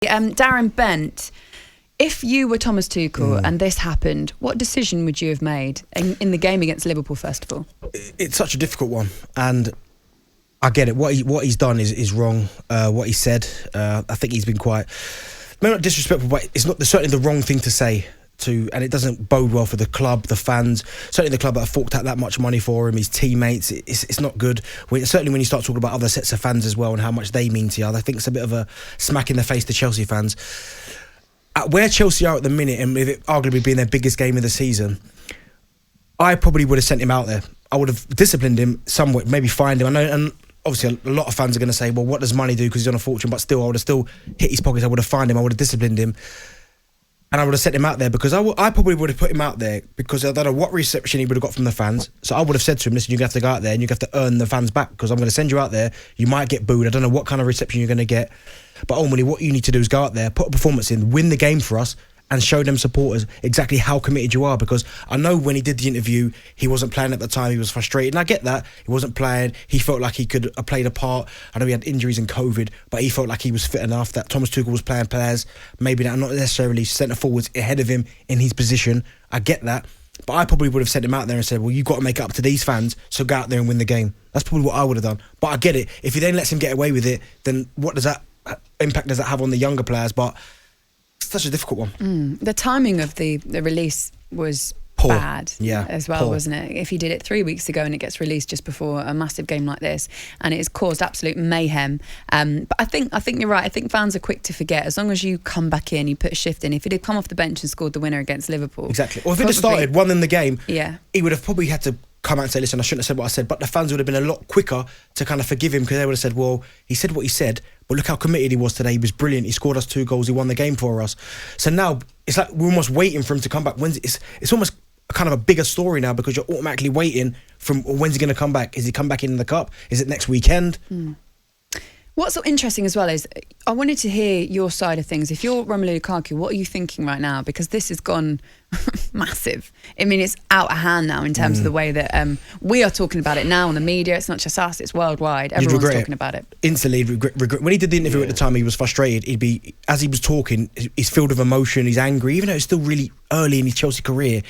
Darren Bent, if you were Thomas Tuchel and this happened, what decision would you have made in the game against Liverpool, first of all? It's such a difficult one, and I get it. What he's done is wrong. What he said, I think he's been quite, maybe not disrespectful, but it's certainly the wrong thing to say. And it doesn't bode well for the club, the fans, certainly the club that have forked out that much money for him, his teammates. It's not good. Certainly when you start talking about other sets of fans as well and how much they mean to you, I think it's a bit of a smack in the face to Chelsea fans. At where Chelsea are at the minute, and with it arguably being their biggest game of the season, I probably would have sent him out there. I would have disciplined him somewhat, maybe fined him. I know, and obviously a lot of fans are going to say, well, what does money do because he's on a fortune? But still, I would have still hit his pockets. I would have fined him. I would have disciplined him. And I would have sent him out there because I probably would have put him out there because I don't know what reception he would have got from the fans. So I would have said to him, listen, you're going to have to go out there and you're going to have to earn the fans back because I'm going to send you out there. You might get booed. I don't know what kind of reception you're going to get. But ultimately, what you need to do is go out there, put a performance in, win the game for us, and show them supporters exactly how committed you are. Because I know when he did the interview, he wasn't playing at the time. He was frustrated. And I get that. He wasn't playing. He felt like he could have played a part. I know he had injuries and COVID, but he felt like he was fit enough, that Thomas Tuchel was playing players, maybe not necessarily centre-forwards ahead of him in his position. I get that. But I probably would have sent him out there and said, well, you've got to make it up to these fans, so go out there and win the game. That's probably what I would have done. But I get it. If he then lets him get away with it, then what does that impact does that have on the younger players? But such a difficult one. The timing of the release was poor. Bad as well, wasn't it? If he did it 3 weeks ago and it gets released just before a massive game like this, and it's caused absolute mayhem. But I think you're right. I think fans are quick to forget. As long as you come back in, you put a shift in. If he'd have come off the bench and scored the winner against Liverpool, exactly. Or if he'd have started, won in the game, he would have probably had to come out and say, listen, I shouldn't have said what I said. But the fans would have been a lot quicker to kind of forgive him because they would have said, well, he said what he said, but look how committed he was today. He was brilliant. He scored us 2 goals. He won the game for us. So now it's like we're almost waiting for him to come back. It's almost kind of a bigger story now because you're automatically waiting from when's he going to come back? Is he come back in the cup? Is it next weekend? What's so interesting as well is I wanted to hear your side of things. If you're Romelu Lukaku, what are you thinking right now? Because this has gone massive. I mean, it's out of hand now in terms of the way that we are talking about it now on the media. It's not just us, it's worldwide. Everyone's talking about it. Instantly regret. When he did the interview at the time, he was frustrated. As he was talking, he's filled with emotion, he's angry. Even though it's still really early in his Chelsea career,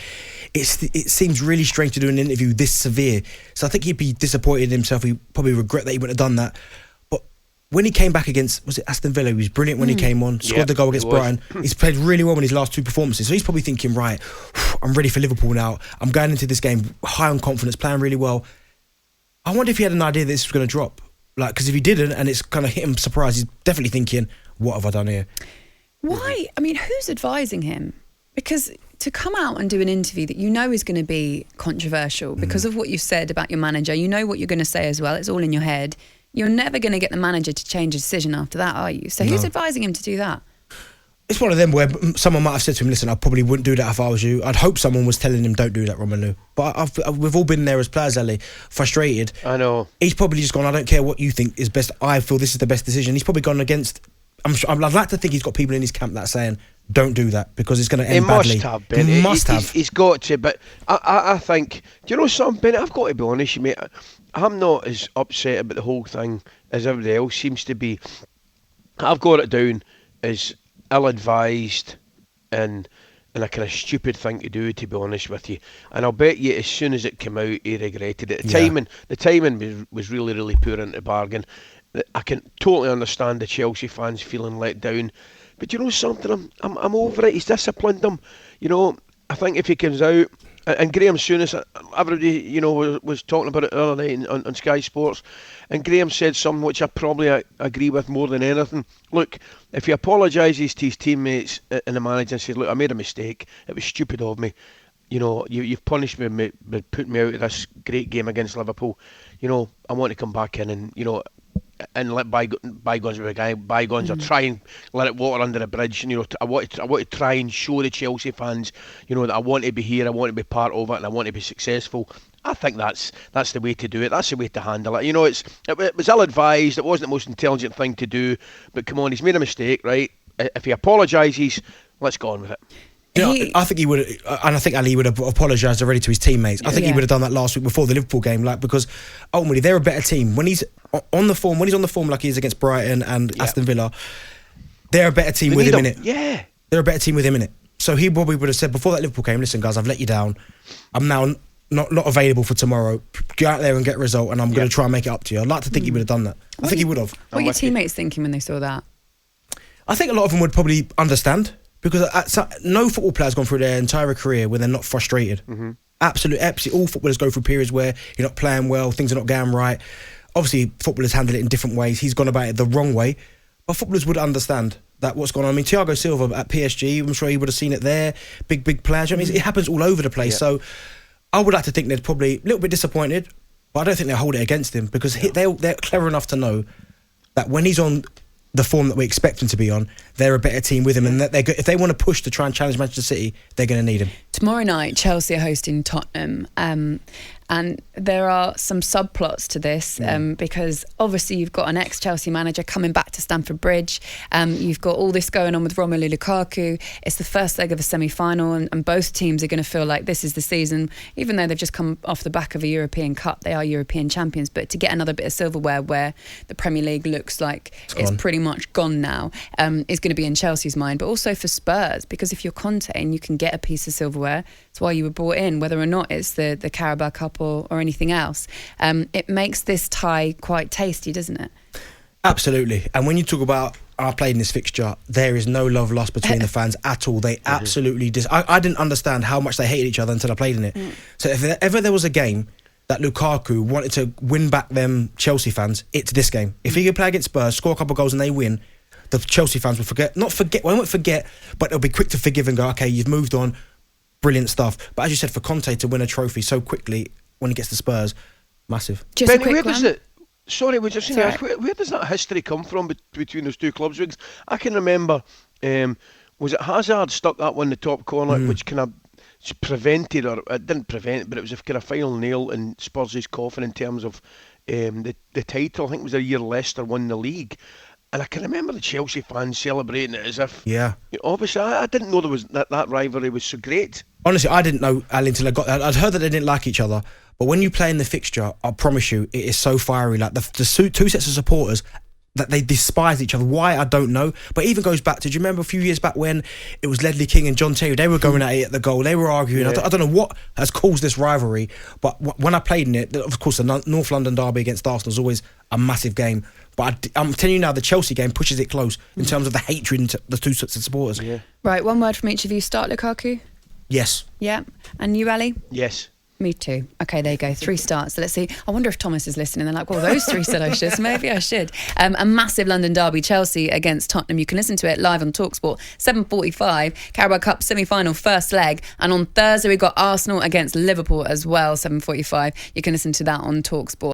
it seems really strange to do an interview this severe. So I think he'd be disappointed in himself. He'd probably regret that he wouldn't have done that. When he came back against, was it Aston Villa? He was brilliant when he came on, scored the goal against Brighton. He's played really well in his last 2 performances. So he's probably thinking, right, I'm ready for Liverpool now. I'm going into this game high on confidence, playing really well. I wonder if he had an idea that this was going to drop. Because if he didn't and it's kind of hit him surprise, he's definitely thinking, what have I done here? Why? I mean, who's advising him? Because to come out and do an interview that you know is going to be controversial because of what you said about your manager, you know what you're going to say as well, it's all in your head. You're never going to get the manager to change a decision after that, are you? So who's advising him to do that? It's one of them where someone might have said to him, listen, I probably wouldn't do that if I was you. I'd hope someone was telling him, don't do that, Romelu. But we've all been there as players, Ali, frustrated. I know. He's probably just gone, I don't care what you think is best. I feel this is the best decision. He's probably gone against, I'd like to think he's got people in his camp that are saying, don't do that because it's going to end badly. He must have. He's got to, but I think, do you know something, Bennett? I've got to be honest, mate. I'm not as upset about the whole thing as everybody else seems to be. I've got it down as ill-advised and a kind of stupid thing to do, to be honest with you. And I'll bet you as soon as it came out, he regretted it. The timing was really, really poor in the bargain. I can totally understand the Chelsea fans feeling let down. But you know something, I'm over it. He's disciplined them. You know, I think if he comes out, and Graham Souness, everybody, you know, was talking about it the other night on Sky Sports, and Graham said something which I probably agree with more than anything. Look, if he apologises to his teammates and the manager and says, look, I made a mistake, it was stupid of me, you know, you've punished me by putting me out of this great game against Liverpool, you know, I want to come back in and, you know, and let bygones be bygones, or try and let it water under the bridge. And, you know, I want to try and show the Chelsea fans, you know, that I want to be here, I want to be part of it, and I want to be successful. I think that's the way to do it. That's the way to handle it. You know, it was ill-advised. It wasn't the most intelligent thing to do. But come on, he's made a mistake, right? If he apologises, let's go on with it. You know, I think he would, and I think Ali would have apologised already to his teammates. I think he would have done that last week before the Liverpool game, because ultimately they're a better team. When he's on the form like he is against Brighton and Aston Villa, they're a better team with him in it. Yeah. They're a better team with him in it. So he probably would have said before that Liverpool game, listen, guys, I've let you down. I'm now not available for tomorrow. Go out there and get a result, and I'm going to try and make it up to you. I'd like to think he would have done that. I think he would have. What were your teammates thinking when they saw that? I think a lot of them would probably understand, because no football player's gone through their entire career where they're not frustrated. Absolutely, all footballers go through periods where you're not playing well, things are not going right. Obviously, footballers handle it in different ways. He's gone about it the wrong way, but footballers would understand that what's going on. I mean, Thiago Silva at PSG, I'm sure he would have seen it there. Big players. I mean, it happens all over the place. So I would like to think they're probably a little bit disappointed, but I don't think they'll hold it against him, because they're clever enough to know that when he's on the form that we expect him to be on, they're a better team with him, and that if they want to push to try and challenge Manchester City, they're going to need him. Tomorrow night, Chelsea are hosting Tottenham, and there are some subplots to this, because obviously you've got an ex-Chelsea manager coming back to Stamford Bridge. You've got all this going on with Romelu Lukaku. It's the first leg of a semi-final, and both teams are going to feel like this is the season. Even though they've just come off the back of a European Cup, they are European champions. But to get another bit of silverware where the Premier League looks like it's pretty much gone now, is going to be in Chelsea's mind. But also for Spurs, because if you're Conte and you can get a piece of silverware, it's why you were brought in, whether or not it's the Carabao Cup or anything else. It makes this tie quite tasty, doesn't it? Absolutely. And when you talk about, I played in this fixture, there is no love lost between the fans at all. They absolutely I didn't understand how much they hated each other until I played in it. So if ever there was a game that Lukaku wanted to win back them Chelsea fans, it's this game. If he could play against Spurs, score a couple of goals and they win, the Chelsea fans will won't forget, but they'll be quick to forgive and go, okay, you've moved on, brilliant stuff. But as you said, for Conte to win a trophy so quickly when he gets to Spurs, massive. Just Benny, a quick where one. does it? Sorry, we just where does that history come from between those two clubs? Because I can remember, was it Hazard stuck that one in the top corner, which kind of prevented, or it didn't prevent it, but it was a kind of final nail in Spurs' coffin in terms of the title. I think it was a year Leicester won the league. And I can remember the Chelsea fans celebrating it as if... Yeah. Obviously, I didn't know there was that rivalry was so great. Honestly, I didn't know, Ali, until I'd heard that they didn't like each other. But when you play in the fixture, I promise you, it is so fiery. Like the two sets of supporters, that they despise each other. Why, I don't know. But it even goes back to, do you remember a few years back when it was Ledley King and John Terry? They were going at it at the goal. They were arguing. I don't know what has caused this rivalry. But when I played in it, of course, the North London derby against Arsenal is always a massive game. But I'm telling you now, the Chelsea game pushes it close in terms of the hatred into the two sets of supporters. Yeah. Right, one word from each of you. Start Lukaku? Yes. Yeah. And you, Ali? Yes. Me too. Okay, there you go. 3 starts. So let's see. I wonder if Thomas is listening. They're like, well, those 3 said I should. So maybe I should. A massive London derby, Chelsea against Tottenham. You can listen to it live on talkSPORT, 7:45. Carabao Cup semi-final, first leg. And on Thursday, we've got Arsenal against Liverpool as well, 7:45. You can listen to that on talkSPORT.